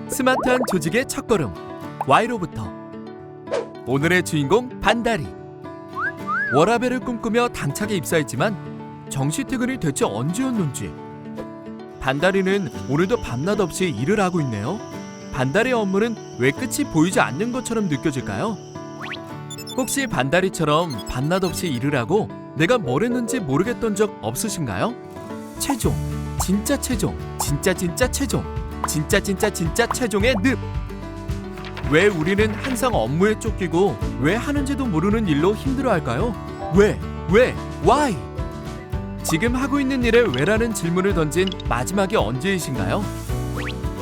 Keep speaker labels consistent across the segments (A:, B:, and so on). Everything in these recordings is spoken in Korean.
A: 스마트한 조직의 첫걸음 Y로부터. 오늘의 주인공 반다리. 워라밸을 꿈꾸며 당차게 입사했지만 정시퇴근이 대체 언제였는지. 반다리는 오늘도 밤낮 없이 일을 하고 있네요. 반다리의 업무는 왜 끝이 보이지 않는 것처럼 느껴질까요? 혹시 반다리처럼 밤낮 없이 일을 하고 내가 뭘 했는지 모르겠던 적 없으신가요? 최종, 진짜 최종, 진짜 최종, 진짜 최종의 늪! 왜 우리는 항상 업무에 쫓기고 왜 하는지도 모르는 일로 힘들어할까요? 왜? Why? 지금 하고 있는 일에 왜라는 질문을 던진 마지막이 언제이신가요?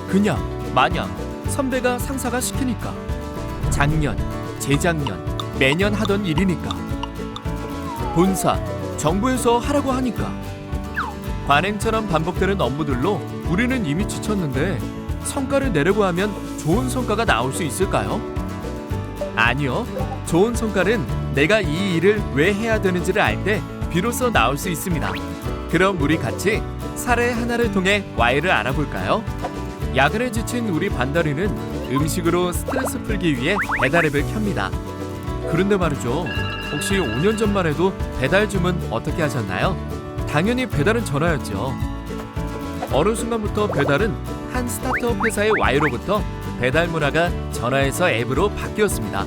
A: 그냥, 마냥, 선배가 상사가 시키니까. 작년, 재작년, 매년 하던 일이니까. 본사, 정부에서 하라고 하니까. 관행처럼 반복되는 업무들로 우리는 이미 지쳤는데 성과를 내려고 하면 좋은 성과가 나올 수 있을까요? 아니요. 좋은 성과는 내가 이 일을 왜 해야 되는지를 알 때 비로소 나올 수 있습니다. 그럼 우리 같이 사례 하나를 통해 Y를 알아볼까요? 야근에 지친 우리 반다리는 음식으로 스트레스 풀기 위해 배달앱을 켭니다. 그런데 말이죠. 혹시 5년 전만 해도 배달 주문 어떻게 하셨나요? 당연히 배달은 전화였죠. 어느 순간부터 배달은 한 스타트업 회사의 Y로부터 배달 문화가 전화에서 앱으로 바뀌었습니다.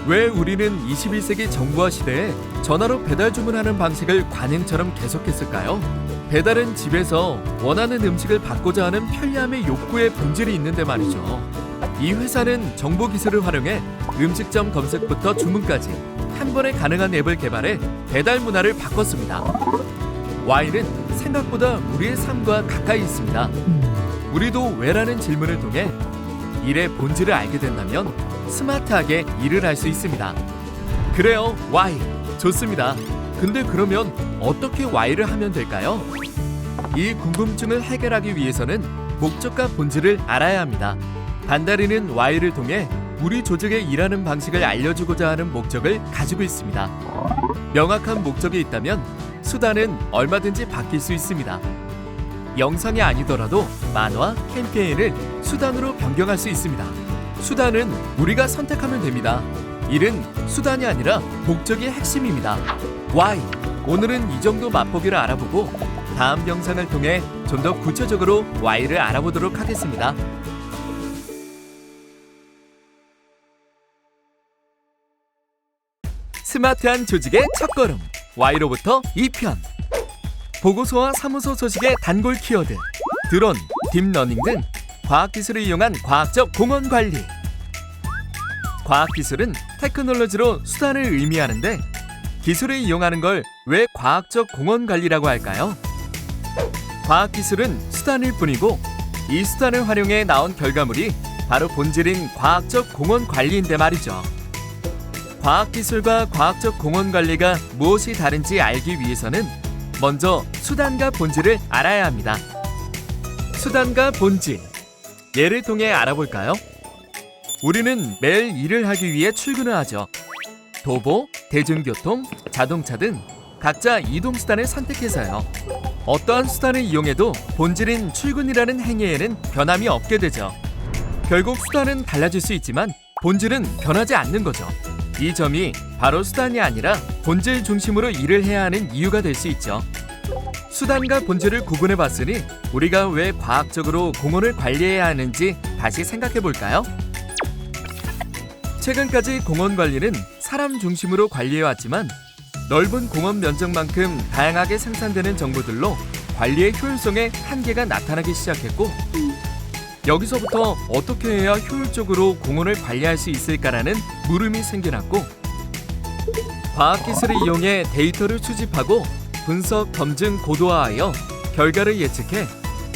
A: 왜 우리는 21세기 정보화 시대에 전화로 배달 주문하는 방식을 관행처럼 계속했을까요? 배달은 집에서 원하는 음식을 받고자 하는 편리함의 욕구의 본질이 있는데 말이죠. 이 회사는 정보 기술을 활용해 음식점 검색부터 주문까지 한 번에 가능한 앱을 개발해 배달 문화를 바꿨습니다. Y는 생각보다 우리의 삶과 가까이 있습니다. 우리도 왜라는 질문을 통해 일의 본질을 알게 된다면 스마트하게 일을 할 수 있습니다. 그래요, Y. 좋습니다. 근데 그러면 어떻게 Y를 하면 될까요? 이 궁금증을 해결하기 위해서는 목적과 본질을 알아야 합니다. 반다리는 Y를 통해 우리 조직의 일하는 방식을 알려주고자 하는 목적을 가지고 있습니다. 명확한 목적이 있다면 수단은 얼마든지 바뀔 수 있습니다. 영상이 아니더라도 만화, 캠페인을 수단으로 변경할 수 있습니다. 수단은 우리가 선택하면 됩니다. 일은 수단이 아니라 목적이 핵심입니다. Why? 오늘은 이 정도 맛보기를 알아보고 다음 영상을 통해 좀 더 구체적으로 Why를 알아보도록 하겠습니다. 스마트한 조직의 첫걸음 Y로부터 2편. 보고서와 사무소 소식의 단골 키워드, 드론, 딥러닝 등 과학기술을 이용한 과학적 공원 관리. 과학기술은 테크놀로지로 수단을 의미하는데 기술을 이용하는 걸 왜 과학적 공원 관리라고 할까요? 과학기술은 수단일 뿐이고 이 수단을 활용해 나온 결과물이 바로 본질인 과학적 공원 관리인데 말이죠. 과학기술과 과학적 공원 관리가 무엇이 다른지 알기 위해서는 먼저 수단과 본질을 알아야 합니다. 수단과 본질. 예를 통해 알아볼까요? 우리는 매일 일을 하기 위해 출근을 하죠. 도보, 대중교통, 자동차 등 각자 이동수단을 선택해서요. 어떠한 수단을 이용해도 본질인 출근이라는 행위에는 변함이 없게 되죠. 결국 수단은 달라질 수 있지만 본질은 변하지 않는 거죠. 이 점이 바로 수단이 아니라 본질 중심으로 일을 해야 하는 이유가 될 수 있죠. 수단과 본질을 구분해 봤으니 우리가 왜 과학적으로 공원을 관리해야 하는지 다시 생각해 볼까요? 최근까지 공원 관리는 사람 중심으로 관리해 왔지만 넓은 공원 면적만큼 다양하게 생산되는 정보들로 관리의 효율성에 한계가 나타나기 시작했고, 여기서부터 어떻게 해야 효율적으로 공원을 관리할 수 있을까라는 물음이 생겨났고, 과학기술을 이용해 데이터를 수집하고 분석, 검증, 고도화하여 결과를 예측해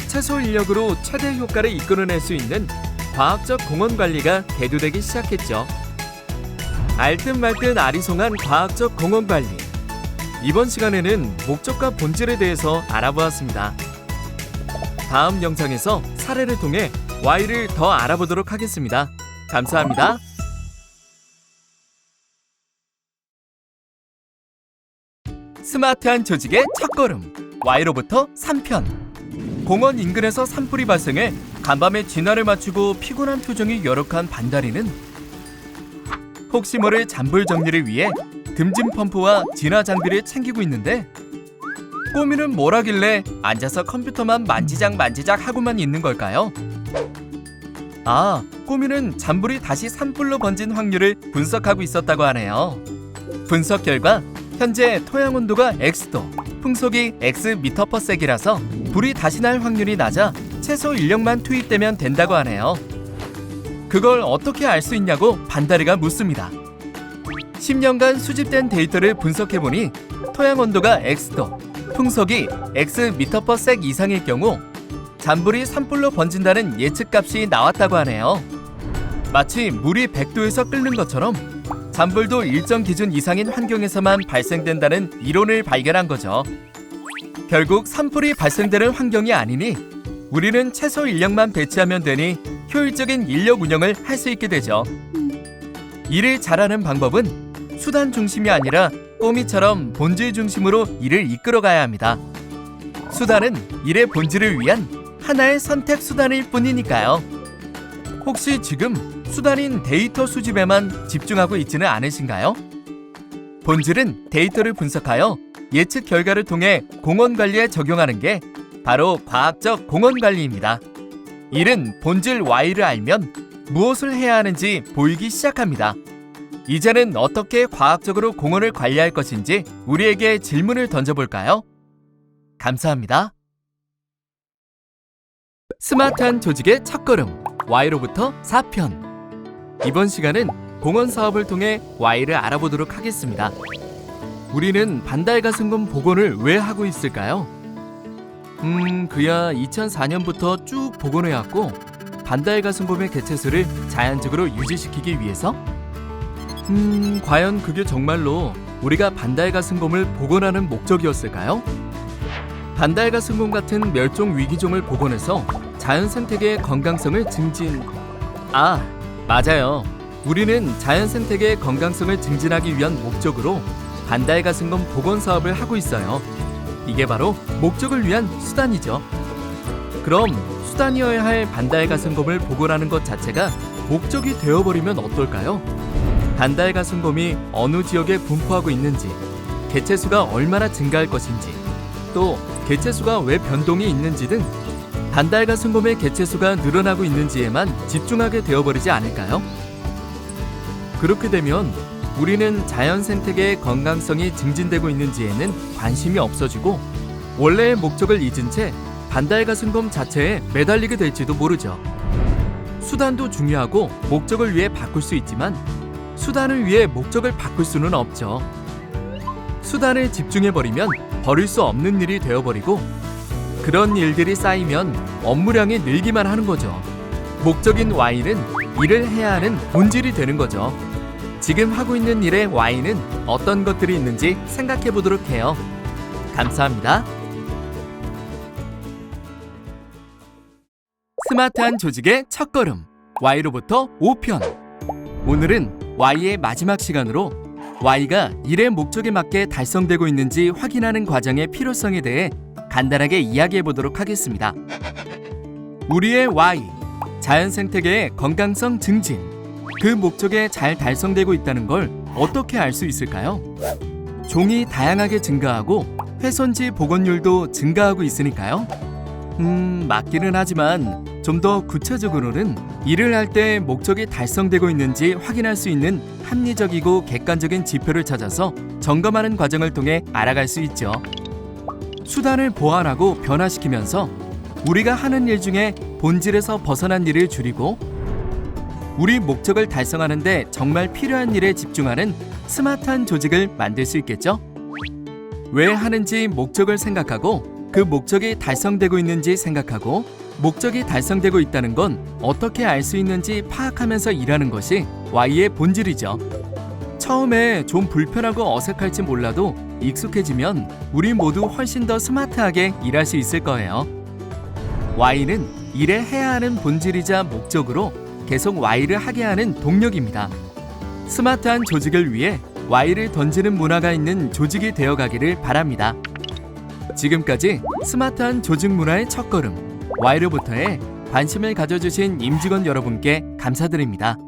A: 최소 인력으로 최대 효과를 이끌어낼 수 있는 과학적 공원 관리가 대두되기 시작했죠. 알듯 말듯 아리송한 과학적 공원 관리. 이번 시간에는 목적과 본질에 대해서 알아보았습니다. 다음 영상에서 사례를 통해 Y를 더 알아보도록 하겠습니다. 감사합니다. 스마트한 조직의 첫걸음 Y로부터 3편. 공원 인근에서 산불이 발생해 간밤에 진화를 마치고 피곤한 표정이 여력한 반다리는 혹시 모를 잔불 정리를 위해 듬진 펌프와 진화 장비를 챙기고 있는데, 꼬미는 뭘 하길래 앉아서 컴퓨터만 만지작 하고만 있는 걸까요? 아, 꼬미는 잔불이 다시 산불로 번진 확률을 분석하고 있었다고 하네요. 분석 결과 현재 토양 온도가 X도, 풍속이 X m/s이라서 불이 다시 날 확률이 낮아 최소 인력만 투입되면 된다고 하네요. 그걸 어떻게 알 수 있냐고 반다리가 묻습니다. 10년간 수집된 데이터를 분석해보니 토양 온도가 X도, 풍속이 X m/s 이상일 경우 잔불이 산불로 번진다는 예측값이 나왔다고 하네요. 마치 물이 100도에서 끓는 것처럼 잔불도 일정 기준 이상인 환경에서만 발생된다는 이론을 발견한 거죠. 결국 산불이 발생되는 환경이 아니니 우리는 최소 인력만 배치하면 되니 효율적인 인력 운영을 할 수 있게 되죠. 일을 잘하는 방법은 수단 중심이 아니라 꼬미처럼 본질 중심으로 일을 이끌어가야 합니다. 수단은 일의 본질을 위한 하나의 선택 수단일 뿐이니까요. 혹시 지금 수단인 데이터 수집에만 집중하고 있지는 않으신가요? 본질은 데이터를 분석하여 예측 결과를 통해 공원 관리에 적용하는 게 바로 과학적 공원 관리입니다. 일은 본질 Y를 알면 무엇을 해야 하는지 보이기 시작합니다. 이제는 어떻게 과학적으로 공원을 관리할 것인지 우리에게 질문을 던져볼까요? 감사합니다. 스마트한 조직의 첫걸음, Y로부터 4편. 이번 시간은 공원 사업을 통해 Y를 알아보도록 하겠습니다. 우리는 반달가슴곰 복원을 왜 하고 있을까요? 그야 2004년부터 쭉 복원해왔고, 반달가슴곰의 개체수를 자연적으로 유지시키기 위해서? 과연 그게 정말로 우리가 반달가슴곰을 복원하는 목적이었을까요? 반달가슴곰 같은 멸종 위기종을 복원해서 자연 생태계의 건강성을 맞아요. 우리는 자연 생태계의 건강성을 증진하기 위한 목적으로 반달가슴곰 복원 사업을 하고 있어요. 이게 바로 목적을 위한 수단이죠. 그럼 수단이어야 할 반달가슴곰을 복원하는 것 자체가 목적이 되어버리면 어떨까요? 반달가슴곰이 어느 지역에 분포하고 있는지, 개체수가 얼마나 증가할 것인지, 또 개체수가 왜 변동이 있는지 등 반달가슴곰의 개체수가 늘어나고 있는지에만 집중하게 되어버리지 않을까요? 그렇게 되면 우리는 자연 생태계의 건강성이 증진되고 있는지에는 관심이 없어지고 원래의 목적을 잊은 채 반달가슴곰 자체에 매달리게 될지도 모르죠. 수단도 중요하고 목적을 위해 바꿀 수 있지만 수단을 위해 목적을 바꿀 수는 없죠. 수단을 집중해버리면 버릴 수 없는 일이 되어버리고, 그런 일들이 쌓이면 업무량이 늘기만 하는 거죠. 목적인 Y는 일을 해야 하는 본질이 되는 거죠. 지금 하고 있는 일의 Y는 어떤 것들이 있는지 생각해 보도록 해요. 감사합니다. 스마트한 조직의 첫걸음, Y로부터 5편. 오늘은 Y의 마지막 시간으로 Y가 일의 목적에 맞게 달성되고 있는지 확인하는 과정의 필요성에 대해 간단하게 이야기해 보도록 하겠습니다. 우리의 Y, 자연 생태계의 건강성 증진. 그 목적에 잘 달성되고 있다는 걸 어떻게 알 수 있을까요? 종이 다양하게 증가하고 훼손지 복원율도 증가하고 있으니까요. 맞기는 하지만 좀 더 구체적으로는 일을 할 때 목적이 달성되고 있는지 확인할 수 있는 합리적이고 객관적인 지표를 찾아서 점검하는 과정을 통해 알아갈 수 있죠. 수단을 보완하고 변화시키면서 우리가 하는 일 중에 본질에서 벗어난 일을 줄이고 우리 목적을 달성하는 데 정말 필요한 일에 집중하는 스마트한 조직을 만들 수 있겠죠? 왜 하는지 목적을 생각하고 그 목적이 달성되고 있는지 생각하고 목적이 달성되고 있다는 건 어떻게 알 수 있는지 파악하면서 일하는 것이 Y의 본질이죠. 처음에 좀 불편하고 어색할지 몰라도 익숙해지면 우리 모두 훨씬 더 스마트하게 일할 수 있을 거예요. Y는 일에 해야 하는 본질이자 목적으로 계속 Y를 하게 하는 동력입니다. 스마트한 조직을 위해 Y를 던지는 문화가 있는 조직이 되어가기를 바랍니다. 지금까지 스마트한 조직 문화의 첫걸음, Y로부터의 관심을 가져주신 임직원 여러분께 감사드립니다.